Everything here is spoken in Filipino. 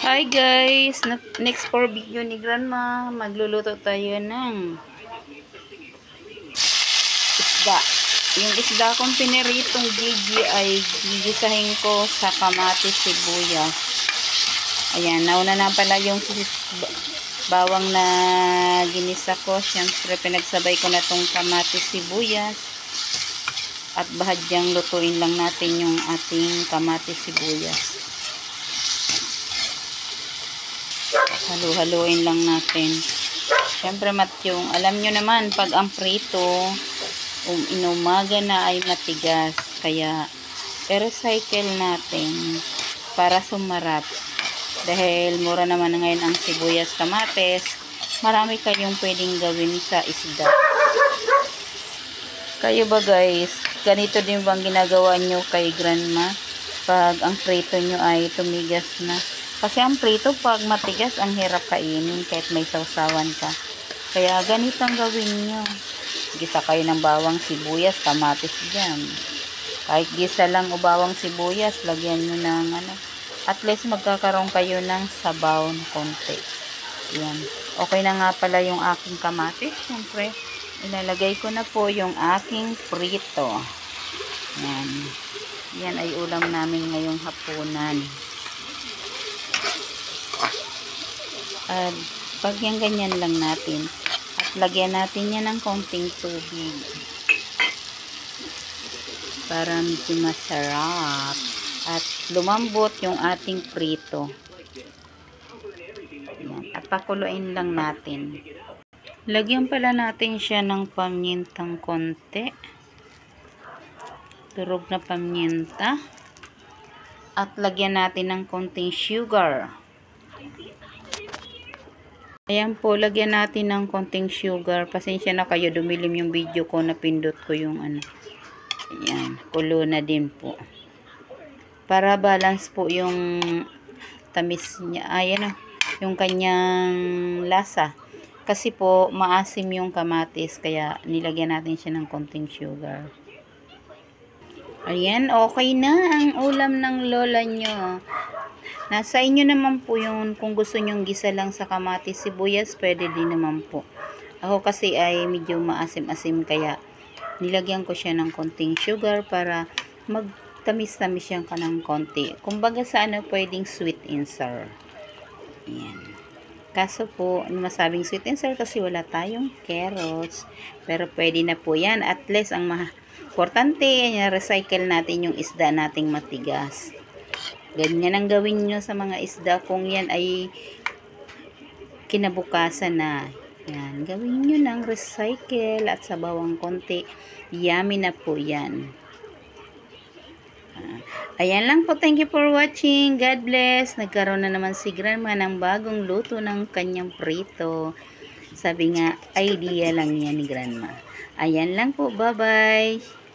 Hi guys! Next for video ni Grandma, magluluto tayo ng isda. Yung isda kong piniritong gigi ay gigisahin ko sa kamatis sibuyas. Ayan, nauna na pala yung bawang na ginisa ko. Siyempre, pinagsabay ko na tong kamatis sibuyas. At bahadyang lutuin lang natin yung ating kamatis sibuyas. Halu-haluin lang natin. Siyempre, yung alam nyo naman, pag ang prito, inumaga na ay matigas. Kaya, i-recycle natin para sumarap. Dahil mura naman ngayon ang sibuyas, kamatis, marami kayong pwedeng gawin sa isda. Kayo ba guys, ganito din bang ginagawa nyo kay Grandma? Pag ang prito nyo ay tumigas na. Kasi ang prito, pag matigas, ang hirap kainin kahit may sausawan ka. Kaya ganito ang gawin nyo. Gisa kayo ng bawang sibuyas, kamatis dyan. Kahit gisa lang o bawang sibuyas, lagyan nyo ng at least magkakaroon kayo ng sabaw na konti. Yan. Okay na nga pala yung aking kamatis. Siyempre, ilalagay ko na po yung aking prito. Yan. Yan ay ulam namin ngayong hapunan. At pag yan ganyan lang natin. At lagyan natin yan ng konting tubig. Para medyo masarap. At lumambot yung ating prito. Yan. At pakuluin lang natin. Lagyan pala natin siya ng pamintang konti. Turog na paminta. At lagyan natin ng konting sugar. Ayan po, lagyan natin ng konting sugar. Pasensya na kayo, dumilim yung video ko, napindot ko yung Ayan, kulo na din po. Para balance po yung tamis niya. Ayan yung kanyang lasa. Kasi po, maasim yung kamatis. Kaya nilagyan natin siya ng konting sugar. Ayan, okay na ang ulam ng lola nyo. Nasa inyo naman po yun. Kung gusto nyong gisa lang sa kamatis sibuyas, pwede din naman po. Ako kasi ay medyo maasim-asim. Kaya nilagyan ko siya ng konting sugar para magtamis-tamis yan ka ng konti. Kumbaga sa pwedeng sweet and sour. Ayan. Kaso po, masabing sweet and sour kasi wala tayong carrots. Pero pwede na po yan. At least, ang importante, recycle natin yung isda nating matigas. Ganyan ang gawin nyo sa mga isda kung yan ay kinabukasan na. Yan. Gawin nyo ng recycle at sa bawang konti. Yummy na po yan. Ayan lang po. Thank you for watching. God bless. Nagkaroon na naman si Grandma ng bagong luto ng kanyang prito. Sabi nga, idea lang yan ni Grandma. Ayan lang po. Bye-bye.